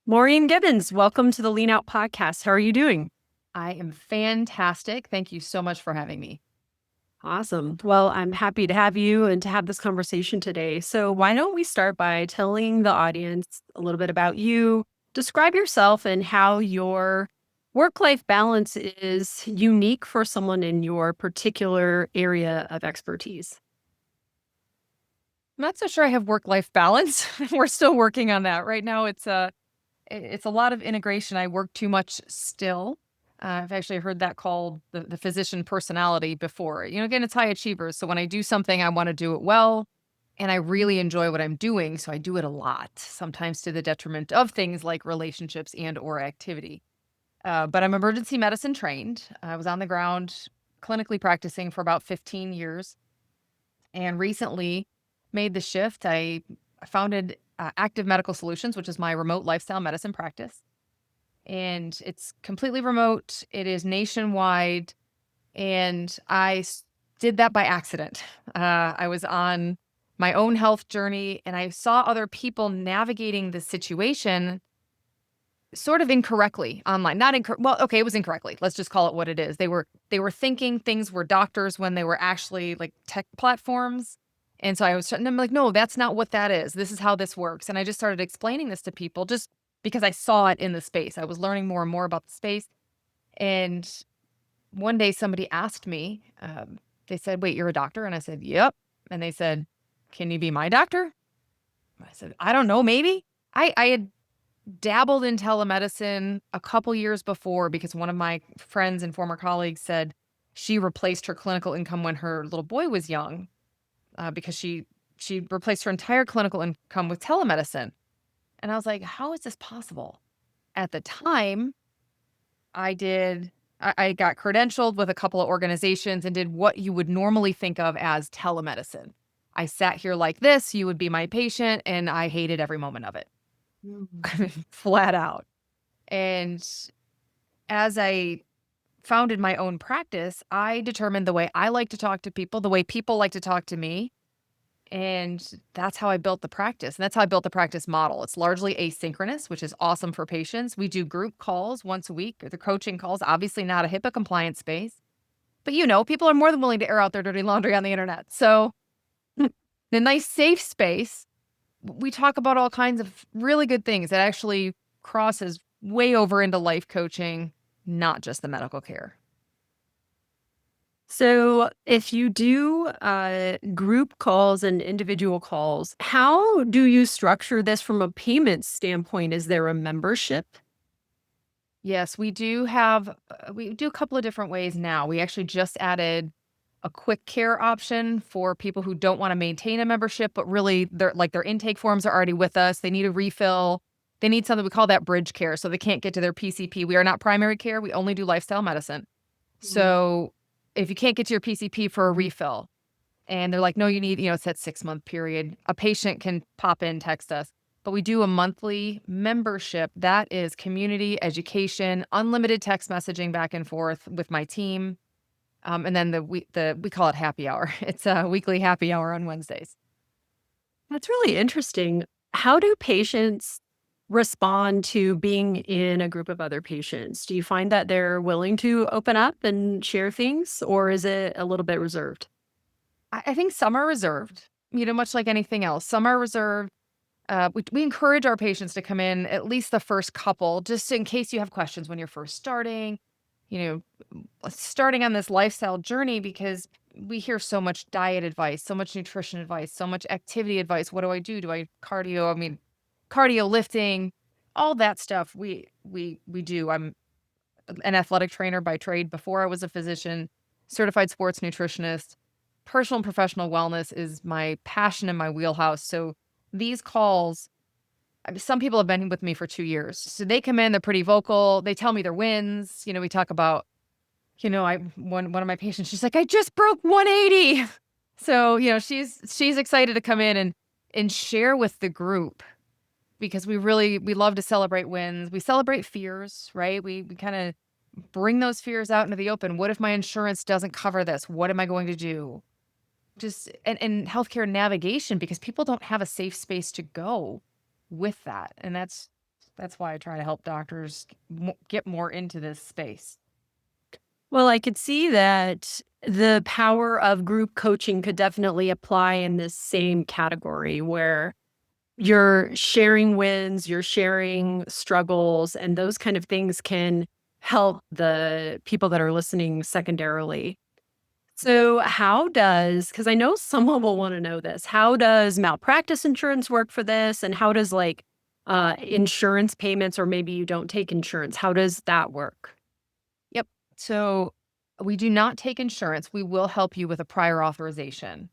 Maureen Gibbons, welcome to the Lean Out podcast. How are you doing? I am fantastic. Thank you so much for having me. Awesome. Well, I'm happy to have you and to have this conversation today. So, why don't we start by telling the audience a little bit about you? Describe yourself and how your work life balance is unique for someone in your particular area of expertise. I'm not so sure I have work-life balance. We're still working on that. Right now, it's a lot of integration. I work too much still. I've actually heard that called the physician personality before. Again, it's high achievers. So when I do something, I want to do it well, and I really enjoy what I'm doing. So I do it a lot, sometimes to the detriment of things like relationships and or activity. But I'm emergency medicine trained. I was on the ground clinically practicing for about 15 years. And recently made the shift. I founded Active Medical Solutions, which is my remote lifestyle medicine practice. And it's completely remote, it is nationwide. And did that by accident. I was on my own health journey and I saw other people navigating the situation sort of incorrectly online. Not well, okay, it was incorrectly. Let's just call it what it is. They were thinking things were doctors when they were actually like tech platforms. And so I'm like, no, that's not what that is. This is how this works. And I just started explaining this to people just because I saw it in the space. I was learning more and more about the space. And one day somebody asked me, they said, wait, you're a doctor? And I said, yep. And they said, can you be my doctor? I said, I don't know, maybe. I had dabbled in telemedicine a couple years before because one of my friends and former colleagues said she replaced her clinical income when her little boy was young, because she replaced her entire clinical income with telemedicine. And I was like, how is this possible? At the time, I got credentialed with a couple of organizations and did what you would normally think of as telemedicine. I sat here like this, you would be my patient, and I hated every moment of it. Mm. Flat out. And as I founded my own practice, I determined the way I like to talk to people, the way people like to talk to me. And that's how I built the practice. And that's how I built the practice model. It's largely asynchronous, which is awesome for patients. We do group calls once a week, or the coaching calls, obviously not a HIPAA compliant space. But people are more than willing to air out their dirty laundry on the internet. So, in a nice, safe space, we talk about all kinds of really good things that actually crosses way over into life coaching, not just the medical care. So, if you do group calls and individual calls, how do you structure this from a payment standpoint? Is there a membership? Yes, we do a couple of different ways now. We actually just added a quick care option for people who don't want to maintain a membership, but really their intake forms are already with us. They need a refill. They need something, we call that bridge care. So they can't get to their PCP. We are not primary care. We only do lifestyle medicine. Mhm. So if you can't get to your PCP for a refill and they're like, no, you need, it's that 6-month period, a patient can pop in, text us. But we do a monthly membership that is community education, unlimited text messaging back and forth with my team. And then we call it happy hour. It's a weekly happy hour on Wednesdays. That's really interesting. How do patients respond to being in a group of other patients? Do you find that they're willing to open up and share things, or is it a little bit reserved? I think some are reserved, much like anything else. Some are reserved. We encourage our patients to come in at least the first couple, just in case you have questions when you're first you starting on this lifestyle journey, because we hear so much diet advice, so much nutrition advice, so much activity advice. What do I do? Do I cardio? I mean, cardio, lifting, all that stuff. We do. I'm an athletic trainer by trade before I was a physician, certified sports nutritionist. Personal and professional wellness is my passion and my wheelhouse. So these calls, I mean, some people have been with me for 2 years. So they come in, they're pretty vocal. They tell me their wins. We talk about, I one of my patients, she's like, I just broke 180. So, she's excited to come in and share with the group, because we love to celebrate wins. We celebrate fears, right? We kind of bring those fears out into the open. What if my insurance doesn't cover this? What am I going to do? Just and healthcare navigation, because people don't have a safe space to go with that. And That's why I try to help doctors get more into this space. Well, I could see that the power of group coaching could definitely apply in this same category where you're sharing wins, you're sharing struggles, and those kind of things can help the people that are listening secondarily. So, how does, because I know someone will want to know this, how does malpractice insurance work for this? And how does insurance payments, or maybe you don't take insurance, how does that work? Yep. So we do not take insurance. We will help you with a prior authorization,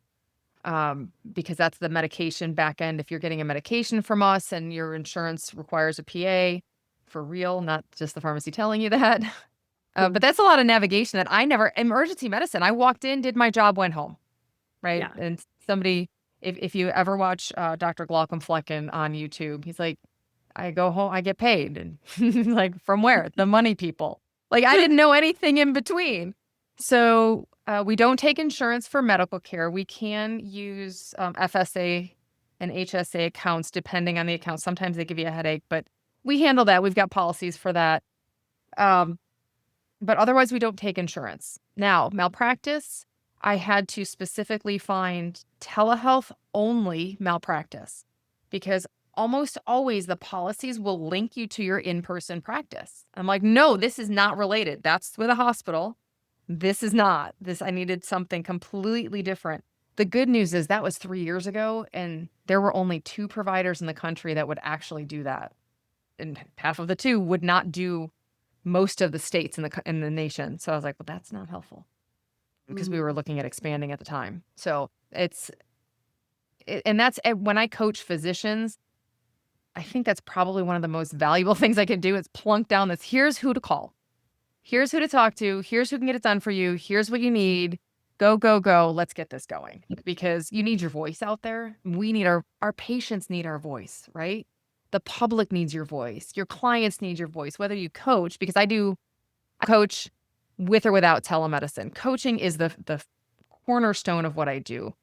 because that's the medication back end. If you're getting a medication from us and your insurance requires a PA for real, not just the pharmacy telling you that. But Mm. that's a lot of navigation that I never, emergency medicine, I walked in, did my job, went home, right? Yeah. And somebody, if you ever watch Dr. Glaucom Flecken on YouTube, he's like, I go home, I get paid. And like, from where? The money people. Like, I didn't know anything in between. So we don't take insurance for medical care. We can use FSA and HSA accounts depending on the account. Sometimes they give you a headache, but we handle that. We've got policies for that. Um, but otherwise, we don't take insurance. Now, malpractice, I had to specifically find telehealth only malpractice because almost always the policies will link you to your in-person practice. I'm like, no, this is not related. That's with a hospital. This is not. This, I needed something completely different. The good news is that was 3 years ago, and there were only two providers in the country that would actually do that. And half of the two would not do most of the states in the nation. So I was like, well, that's not helpful because we were Mhm. looking at expanding at the time. So and that's when I coach physicians, I think that's probably one of the most valuable things I can do is plunk down this. Here's who to call. Here's who to talk to. Here's who can get it done for you. Here's what you need. Go, go, go. Let's get this going because you need your voice out there. We need our patients need our voice, right? The public needs your voice. Your clients need your voice, whether you coach, because I coach with or without telemedicine. Coaching is the cornerstone of what I do.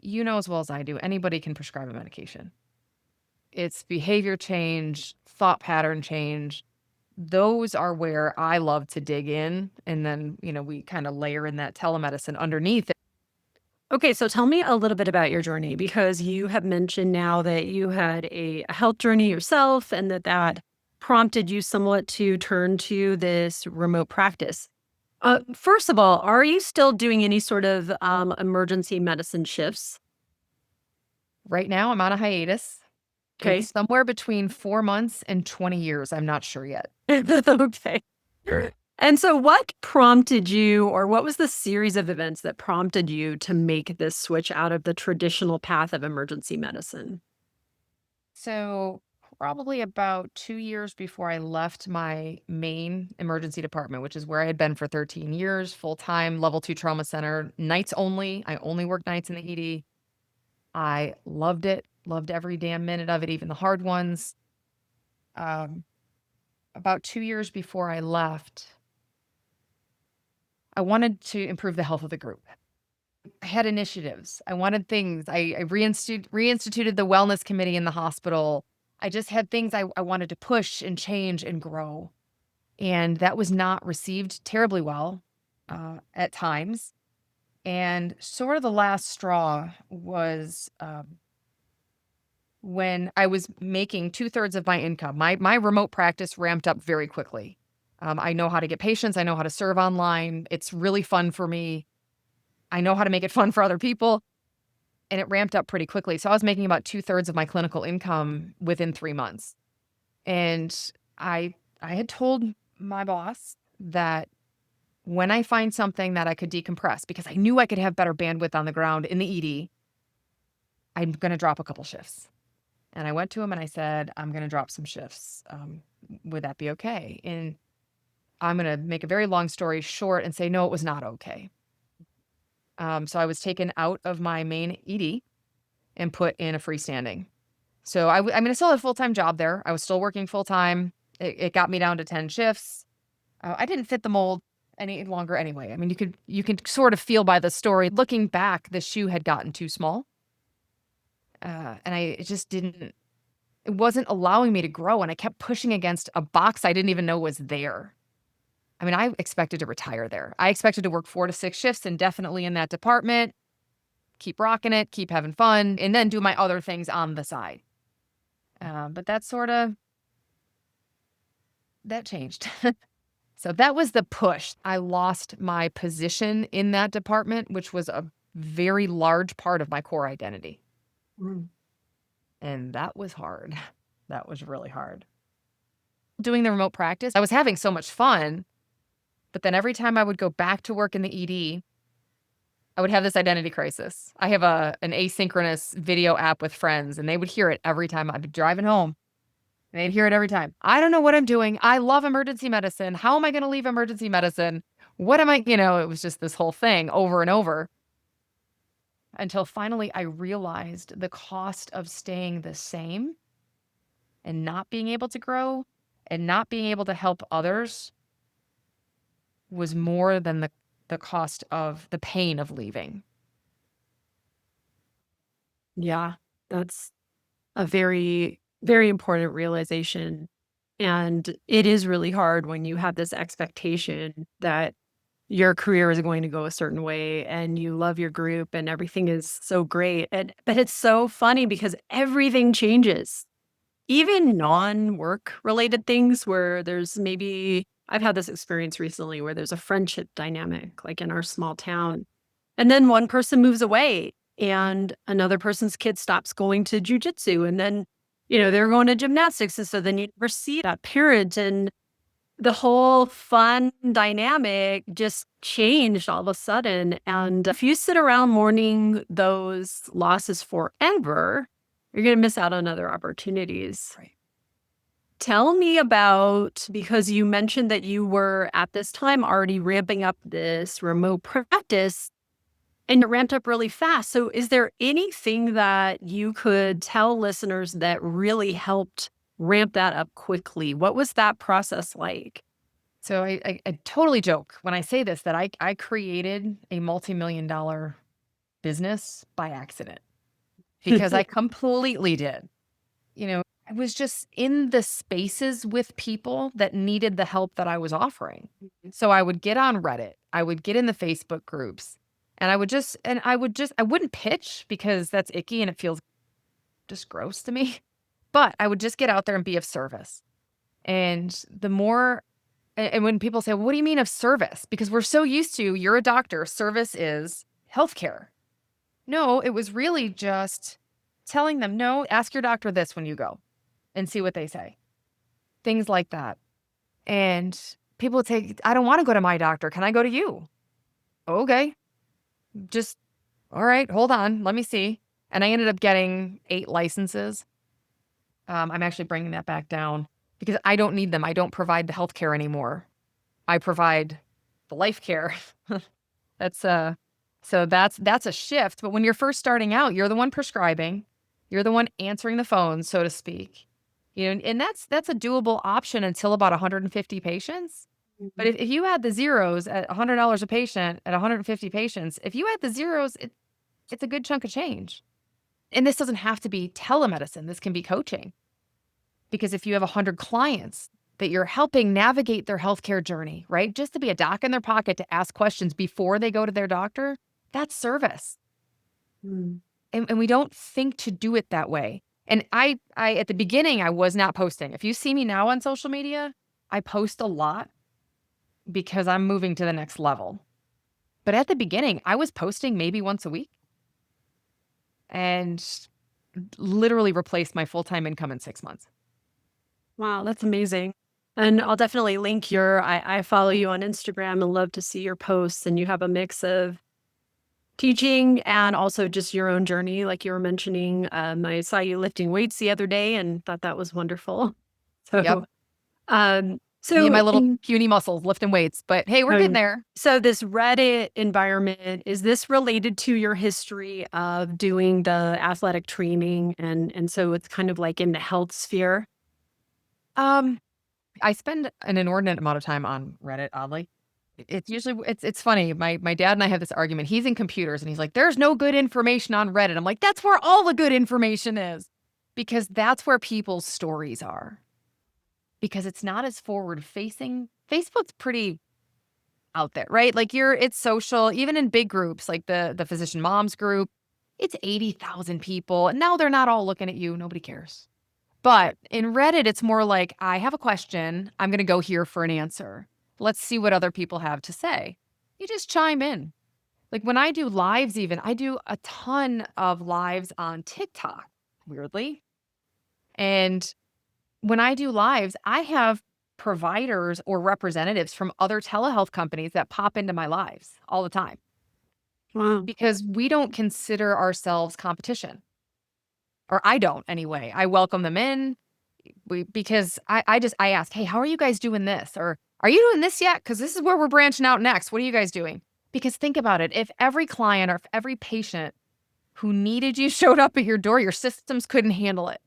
You know as well as I do, anybody can prescribe a medication. It's behavior change, thought pattern change. Those are where I love to dig in. And then, we kind of layer in that telemedicine underneath it. Okay, so tell me a little bit about your journey because you have mentioned now that you had a health journey yourself and that prompted you somewhat to turn to this remote practice. First of all, are you still doing any sort of emergency medicine shifts? Right now, I'm on a hiatus. It's Okay. somewhere between 4 months and 20 years. I'm not sure yet. Okay. Sure. And so, what prompted you, or what was the series of events that prompted you to make this switch out of the traditional path of emergency medicine? So, probably about 2 years before I left my main emergency department, which is where I had been for 13 years, full time, level two trauma center, nights only. I only worked nights in the ED. I loved it, loved every damn minute of it, even the hard ones. Um, about 2 years before I left, I wanted to improve the health of the group. I had initiatives. I wanted things. I reinstituted the wellness committee in the hospital. I just had things I wanted to push and change and grow. And that was not received terribly well at times. And sort of the last straw was when I was making two-thirds of my income. My remote practice ramped up very quickly. I know how to get patients. I know how to serve online. It's really fun for me. I know how to make it fun for other people. And it ramped up pretty quickly. So I was making about two-thirds of my clinical income within 3 months. And I had told my boss that when I find something that I could decompress, because I knew I could have better bandwidth on the ground in the ED, I'm going to drop a couple shifts. And I went to him and I said, I'm going to drop some shifts. Would that be okay? And I'm going to make a very long story short and say, no, it was not okay. So I was taken out of my main ED and put in a freestanding. So I mean, I still had a full-time job there. I was still working full-time. It got me down to 10 shifts. I didn't fit the mold any longer anyway. I mean, you can sort of feel by the story. Looking back, the shoe had gotten too small. And it just didn't, it wasn't allowing me to grow, and I kept pushing against a box I didn't even know was there. I mean, I expected to retire there. I expected to work 4 to 6 shifts indefinitely in that department, keep rocking it, keep having fun, and then do my other things on the side. But that changed. So that was the push. I lost my position in that department, which was a very large part of my core identity. Mm. And that was hard. That was really hard. Doing the remote practice, I was having so much fun, but then every time I would go back to work in the ED, I would have this identity crisis. I have an asynchronous video app with friends, and they would hear it every time I'd be driving home. And they'd hear it every time. I don't know what I'm doing. I love emergency medicine. How am I going to leave emergency medicine? What am I, it was just this whole thing over and over until finally I realized the cost of staying the same and not being able to grow and not being able to help others was more than the cost of the pain of leaving. Yeah, that's a very, very important realization. And it is really hard when you have this expectation that your career is going to go a certain way and you love your group and everything is so great. But it's so funny because everything changes. Even non-work related things where there's maybe I've had this experience recently where there's a friendship dynamic, like in our small town. And then one person moves away and another person's kid stops going to jujitsu. And then, they're going to gymnastics. And so then you never see that parent. And the whole fun dynamic just changed all of a sudden. And if you sit around mourning those losses forever, you're going to miss out on other opportunities. Right. Tell me about, because you mentioned that you were at this time already ramping up this remote practice and it ramped up really fast. So is there anything that you could tell listeners that really helped ramp that up quickly? What was that process like? So I totally joke when I say this that I created a multi-million-dollar business by accident because I completely did. I was just in the spaces with people that needed the help that I was offering. So I would get on Reddit, I would get in the Facebook groups, and I wouldn't pitch because that's icky and it feels just gross to me. But I would just get out there and be of service. And when people say, well, what do you mean of service? Because we're so used to, you're a doctor, service is healthcare. No, it was really just telling them, no, ask your doctor this when you go and see what they say. Things like that. And people would say, I don't want to go to my doctor. Can I go to you? Okay. Just, all right, hold on. Let me see. And I ended up getting 8 licenses. I'm actually bringing that back down because I don't need them. I don't provide the healthcare anymore. I provide the life care. So that's a shift. But when you're first starting out, you're the one prescribing. You're the one answering the phone, so to speak. And that's a doable option until about 150 patients. But if you add the zeros at $100 a patient at 150 patients, if you add the zeros, it's a good chunk of change. And this doesn't have to be telemedicine. This can be coaching. Because if you have 100 clients that you're helping navigate their healthcare journey, right? Just to be a doc in their pocket to ask questions before they go to their doctor, that's service. Mm. And we don't think to do it that way. And I at the beginning, I was not posting. If you see me now on social media, I post a lot because I'm moving to the next level. But at the beginning, I was posting maybe once a week and literally replaced my full-time income in 6 months. Wow, that's amazing. And I'll definitely link I follow you on Instagram and love to see your posts. And you have a mix of teaching and also just your own journey, like you were mentioning. I saw you lifting weights the other day and thought that was wonderful. Yep. So, um, Me and so my little puny muscles lifting weights, but hey, we're getting there. So this Reddit environment, is this related to your history of doing the athletic training? And so it's kind of like in the health sphere? I spend an inordinate amount of time on Reddit, oddly. It's funny. My dad and I have this argument. He's in computers and he's like, there's no good information on Reddit. I'm like, that's where all the good information is. because that's where people's stories are. Because it's not as forward facing. Facebook's pretty out there, right? Like it's social, even in big groups like the physician moms group, it's 80,000 people. And now they're not all looking at you. Nobody cares. But in Reddit, it's more like, I have a question. I'm going to go here for an answer. Let's see what other people have to say. You just chime in. Like when I do lives, even, I do a ton of lives on TikTok, weirdly. And when I do lives, I have providers or representatives from other telehealth companies that pop into my lives all the time Wow. because we don't consider ourselves competition. Or I don't anyway. I welcome them in. Because I ask, "Hey, how are you guys doing this?" Or, "Are you doing this yet? Because this is where we're branching out next. What are you guys doing?" Because think about it, if every client or if every patient who needed you showed up at your door, your systems couldn't handle it.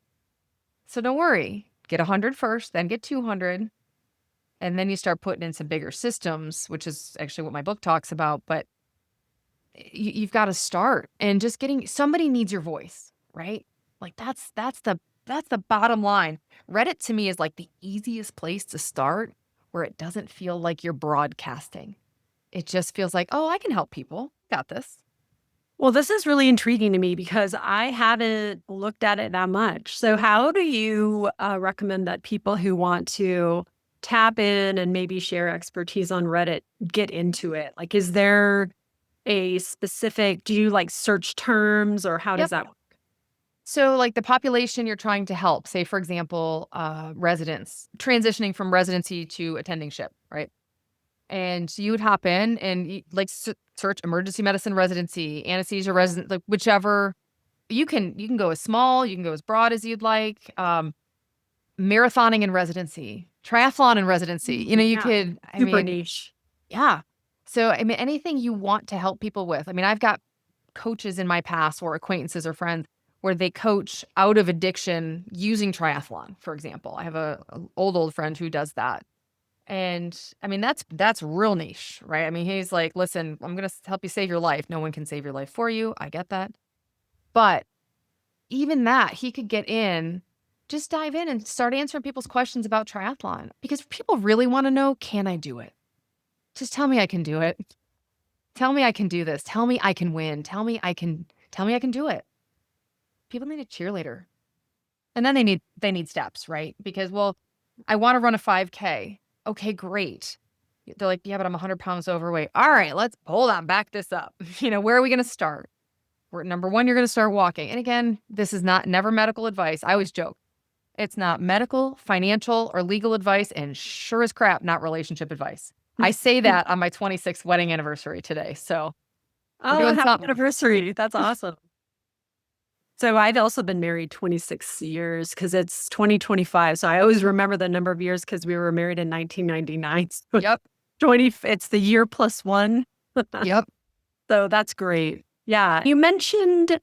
So don't worry. Get 100 first, then get 200, and then you start putting in some bigger systems, which is actually what my book talks about, but you've gotta start and just getting somebody needs your voice, right? Like that's the bottom line. Reddit to me is like the easiest place to start where it doesn't feel like you're broadcasting. It just feels like, "Oh, I can help people. Got this." Well, this is really intriguing to me because I haven't looked at it that much. So, how do you recommend that people who want to tap in and maybe share expertise on Reddit get into it? Like, is there a specific, do you like search terms or how does Yep. that work? So, like the population you're trying to help, say, for example, residents transitioning from residency to attendingship, right? And you would hop in and like search emergency medicine residency, anesthesia resident, like whichever you can go as small, you can go as broad as you'd like. Marathoning in residency, triathlon in residency. You Yeah, could, I super mean, niche. yeah. So, I mean, anything you want to help people with. I mean, I've got coaches in my past or acquaintances or friends where they coach out of addiction using triathlon, for example. I have a old friend who does that. And I mean, that's real niche, right? I mean, he's like, "Listen, I'm going to help you save your life. No one can save your life for you. I get that." But even that, he could get in, just dive in and start answering people's questions about triathlon because people really want to know, can I do it? Just tell me I can do it. Tell me I can do this. Tell me I can win. Tell me I can do it. People need a cheerleader. And then they need steps, right? Because, well, I want to run a 5K. Okay, great. They're like, "Yeah, but I'm 100 pounds overweight." All right, let's hold on, back this up. Where are we going to start? Number one, you're going to start walking. And again, this is never medical advice. I always joke. It's not medical, financial, or legal advice, and sure as crap, not relationship advice. I say that on my 26th wedding anniversary today. So we're Oh, doing happy something. anniversary. That's awesome. So I've also been married 26 years because it's 2025. So I always remember the number of years because we were married in 1999. So Yep. 20, it's the year plus one. Yep. So that's great. Yeah. You mentioned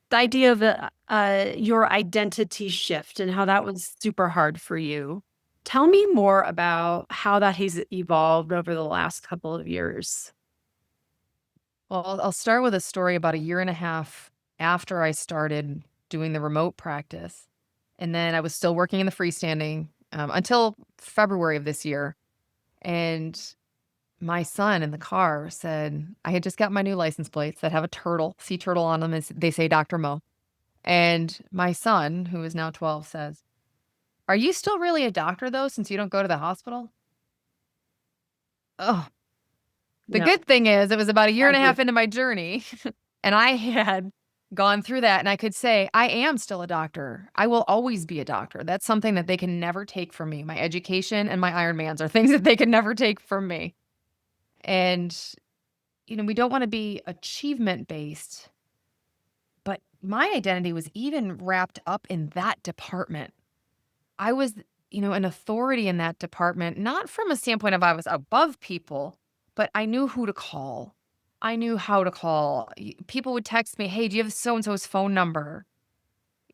the idea of your identity shift and how that was super hard for you. Tell me more about how that has evolved over the last couple of years. Well, I'll start with a story about a year and a half after I started doing the remote practice. And then I was still working in the freestanding until February of this year. And my son in the car said, I had just got my new license plates that have a sea turtle on them. They say Dr. Mo. And my son, who is now 12, says, "Are you still really a doctor, though, since you don't go to the hospital?" Oh, the Yeah. good thing is it was about a year and a Every, half into my journey, and I had gone through that, and I could say, I am still a doctor. I will always be a doctor. That's something that they can never take from me. My education and my Ironmans are things that they can never take from me. And, we don't want to be achievement based, but my identity was even wrapped up in that department. I was, an authority in that department, not from a standpoint of I was above people, but I knew who to call. I knew how to call. People would text me, "Hey, do you have so and so's phone number?"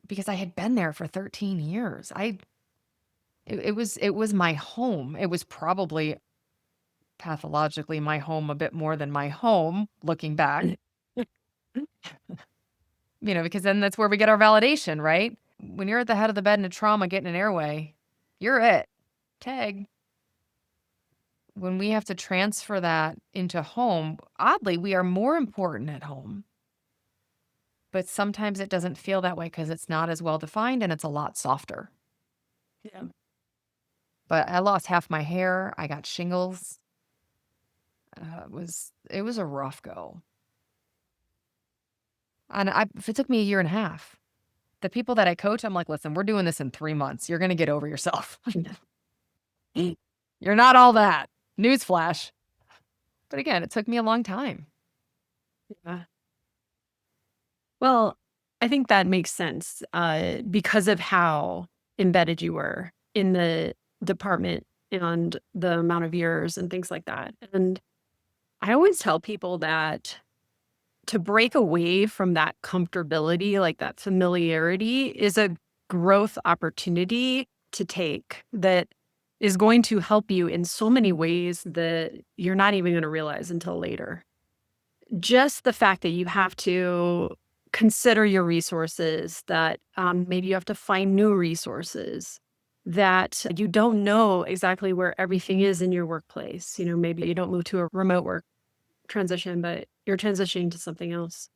Because I had been there for 13 years. It was my home. It was probably pathologically my home a bit more than my home looking back, because then that's where we get our validation, right? When you're at the head of the bed in a trauma getting an airway, you're it. Tag. When we have to transfer that into home, oddly, we are more important at home. But sometimes it doesn't feel that way because it's not as well defined and it's a lot softer. Yeah. But I lost half my hair. I got shingles. It was a rough go. And it took me a year and a half. The people that I coach, I'm like, listen, we're doing this in 3 months. You're going to get over yourself. You're not all that. Newsflash. But again, it took me a long time. Yeah. Well, I think that makes sense because of how embedded you were in the department and the amount of years and things like that. And I always tell people that to break away from that comfortability, like that familiarity, is a growth opportunity to take that is going to help you in so many ways that you're not even going to realize until later. Just the fact that you have to consider your resources, that maybe you have to find new resources, that you don't know exactly where everything is in your workplace. Maybe you don't move to a remote work transition, but you're transitioning to something else.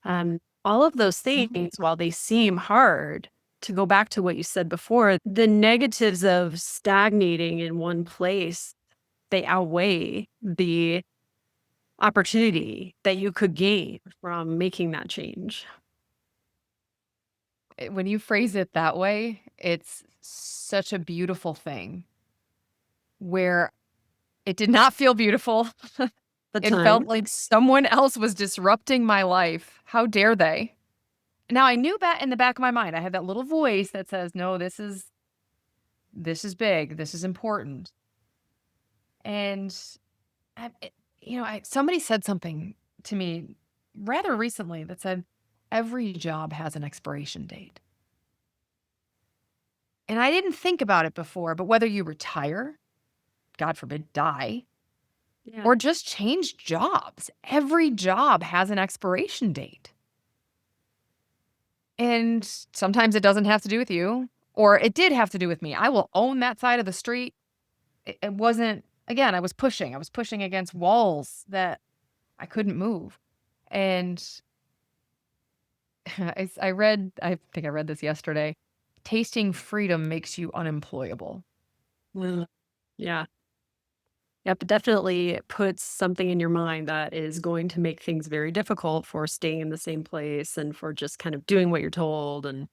All of those things, while they seem hard, to go back to what you said before, the negatives of stagnating in one place, they outweigh the opportunity that you could gain from making that change. When you phrase it that way, it's such a beautiful thing where it did not feel beautiful. The It felt time. like someone else was disrupting my life. How dare they? Now I knew that in the back of my mind. I had that little voice that says, "No, this is big. This is important." And somebody said something to me rather recently that said, "Every job has an expiration date." And I didn't think about it before, but whether you retire, God forbid, die, Yeah. or just change jobs, every job has an expiration date. And sometimes it doesn't have to do with you, or it did have to do with me. I will own that side of the street. It wasn't, again, I was pushing. I was pushing against walls that I couldn't move. And I think I read this yesterday. Tasting freedom makes you unemployable. Well, yeah. Yep, it definitely puts something in your mind that is going to make things very difficult for staying in the same place and for just kind of doing what you're told and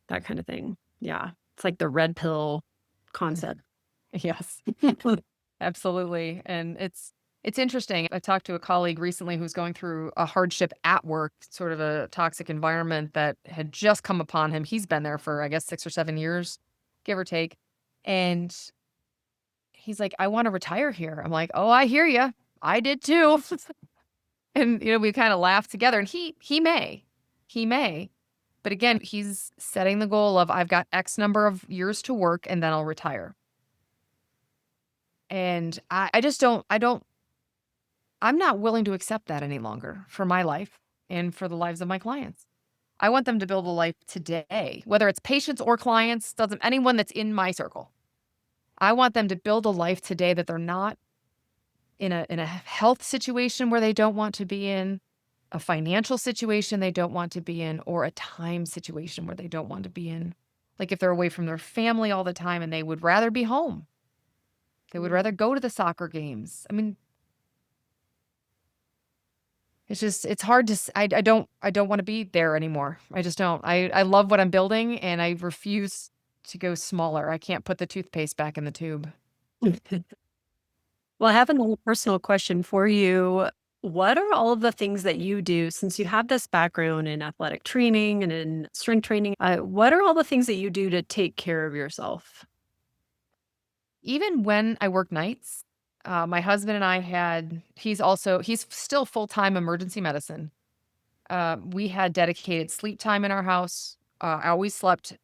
that kind of thing. Yeah. It's like the red pill concept. Yes. Absolutely, and it's interesting. I talked to a colleague recently who's going through a hardship at work, sort of a toxic environment that had just come upon him. He's been there for, I guess, 6 or 7 years, give or take, and he's like, "I wanna retire here." I'm like, "Oh, I hear you. I did too." And, we kinda laughed together, and he may, but again, he's setting the goal of, "I've got X number of years to work, and then I'll retire." And I just don't I'm not willing to accept that any longer for my life and for the lives of my clients. I want them to build a life today, whether it's patients or clients, doesn't anyone that's in my circle. I want them to build a life today that they're not in a health situation where they don't want to be in, a financial situation they don't want to be in, or a time situation where they don't want to be in. Like if they're away from their family all the time and they would rather be home. They would Mm. rather go to the soccer games. I mean, it's hard to I don't wanna be there anymore. I just don't. I love what I'm building, and I refuse to go smaller. I can't put the toothpaste back in the tube. Well, I have another personal question for you. What are all of the things that you do since you have this background in athletic training and in strength training? What are all the things that you do to take care of yourself? Even when I work nights, my husband and I had he's still full-time emergency medicine. We had dedicated sleep time in our house. I always slept,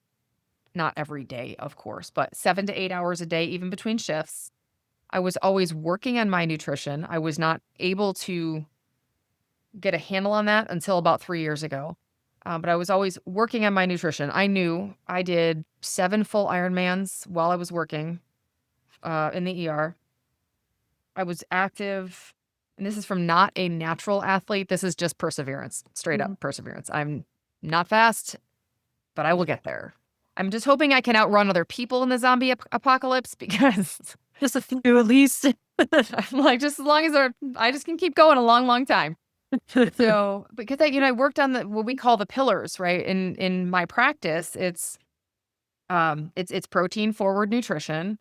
not every day, of course, but 7 to 8 hours a day, even between shifts. I was always working on my nutrition. I was not able to get a handle on that until about 3 years ago. But I was always working on my nutrition. I knew I did 7 full Ironmans while I was working, in the ER. I was active, and this is from not a natural athlete. This is just perseverance, straight up Mhm. perseverance. I'm not fast, but I will get there. I'm just hoping I can outrun other people in the zombie apocalypse because Just a few at least. I'm like, just as long as I just can keep going a long, long time. So, because I worked on what we call the pillars, right? In my practice, it's protein forward nutrition,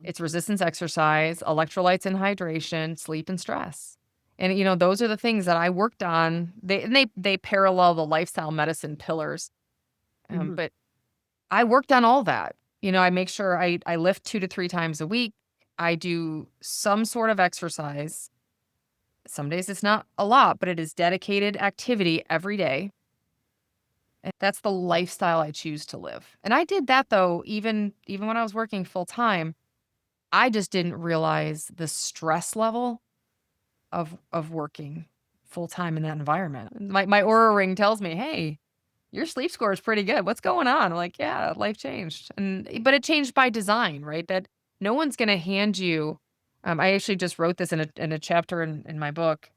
it's resistance exercise, electrolytes and hydration, sleep and stress. And those are the things that I worked on. They parallel the lifestyle medicine pillars. Mhm. But I worked on all that. I make sure I lift 2 to 3 times a week. I do some sort of exercise. Some days it's not a lot, but it is dedicated activity every day. And that's the lifestyle I choose to live. And I did that though, even when I was working full time. I just didn't realize the stress level of working full time in that environment. My Aura ring tells me, "Hey, your sleep score is pretty good. What's going on?" I'm like, "Yeah, life changed." But it changed by design, right? That no one's gonna hand you. I actually just wrote this in a chapter in my book.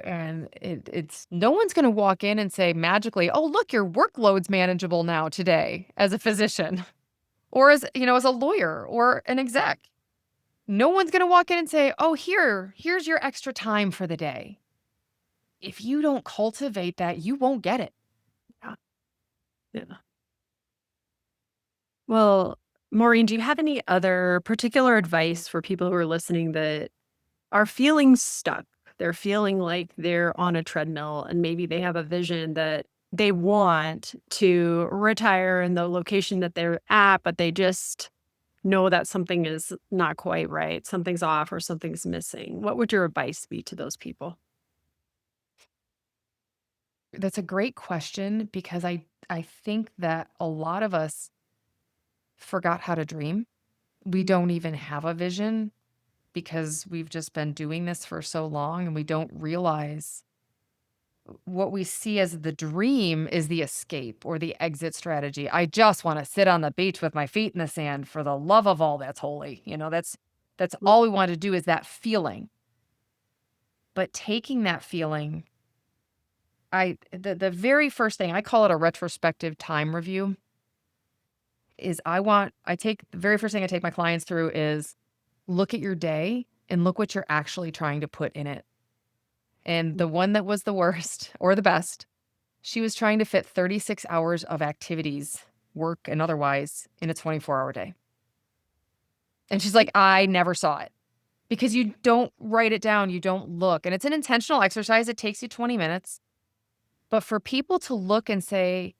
And it's no one's gonna walk in and say magically, "Oh, look, your workload's manageable now today," as a physician or as a lawyer or an exec. No one's gonna walk in and say, "Oh, here's your extra time for the day." If you don't cultivate that, you won't get it. Yeah. Yeah. Well, Maureen, do you have any other particular advice for people who are listening that are feeling stuck? They're feeling like they're on a treadmill and maybe they have a vision that they want to retire in the location that they're at, but they just know that something is not quite right. Something's off or something's missing. What would your advice be to those people? That's a great question because I think that a lot of us forgot how to dream. We don't even have a vision because we've just been doing this for so long and we don't realize what we see as the dream is the escape or the exit strategy. I just want to sit on the beach with my feet in the sand for the love of all that's holy. That's Mm. all we want to do is that feeling. But taking that feeling, the very first thing, I call it a retrospective time review, is I take the very first thing I take my clients through is look at your day and look what you're actually trying to put in it. And the one that was the worst or the best, she was trying to fit 36 hours of activities, work and otherwise, in a 24-hour day. And she's like, "I never saw it." Because you don't write it down, you don't look. And it's an intentional exercise. It takes you 20 minutes. But for people to look and say,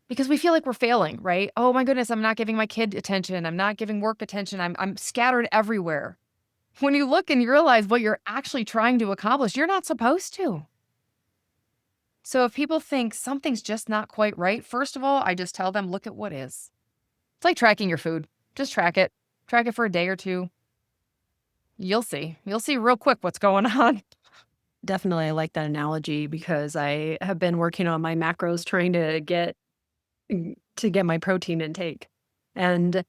because we feel like we're failing, right? Oh my goodness, I'm not giving my kid attention. I'm not giving work attention. I'm scattered everywhere. When you look and you realize what you're actually trying to accomplish, you're not supposed to. So if people think something's just not quite right, first of all, I just tell them, look at what is. It's like tracking your food. Just track it. Track it for a day or two. You'll see. You'll see real quick what's going on. Definitely, I like that analogy because I have been working on my macros trying to get my protein intake. And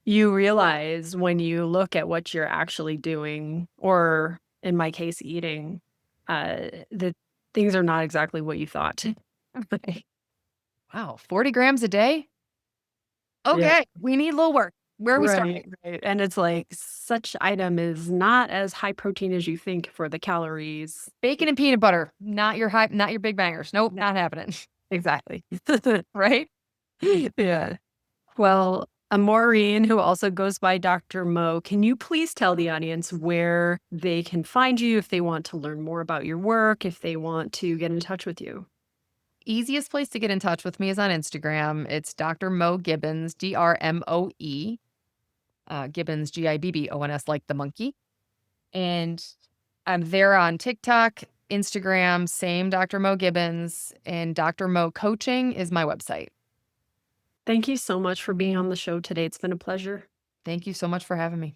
you realize when you look at what you're actually doing, or in my case, eating, that things are not exactly what you thought. Wow, 40 grams a day? Yeah. Okay, we need a little work. Where are we starting? Right, right. And it's like such item is not as high protein as you think for the calories. Bacon and peanut butter, not your big bangers. Nope, No, not happening. exactly. Right? Yeah. Well, Maureen, who also goes by Dr. Mo, can you please tell the audience where they can find you if they want to learn more about your work, if they want to get in touch with you? Easiest place to get in touch with me is on Instagram. It's Dr. Mo Gibbons, DRMOE. Gibbons, Gibbons, like the monkey. And I'm there on TikTok, Instagram, same Dr. Mo Gibbons, and Dr. Mo Coaching is my website. Thank you so much for being on the show today. It's been a pleasure. Thank you so much for having me.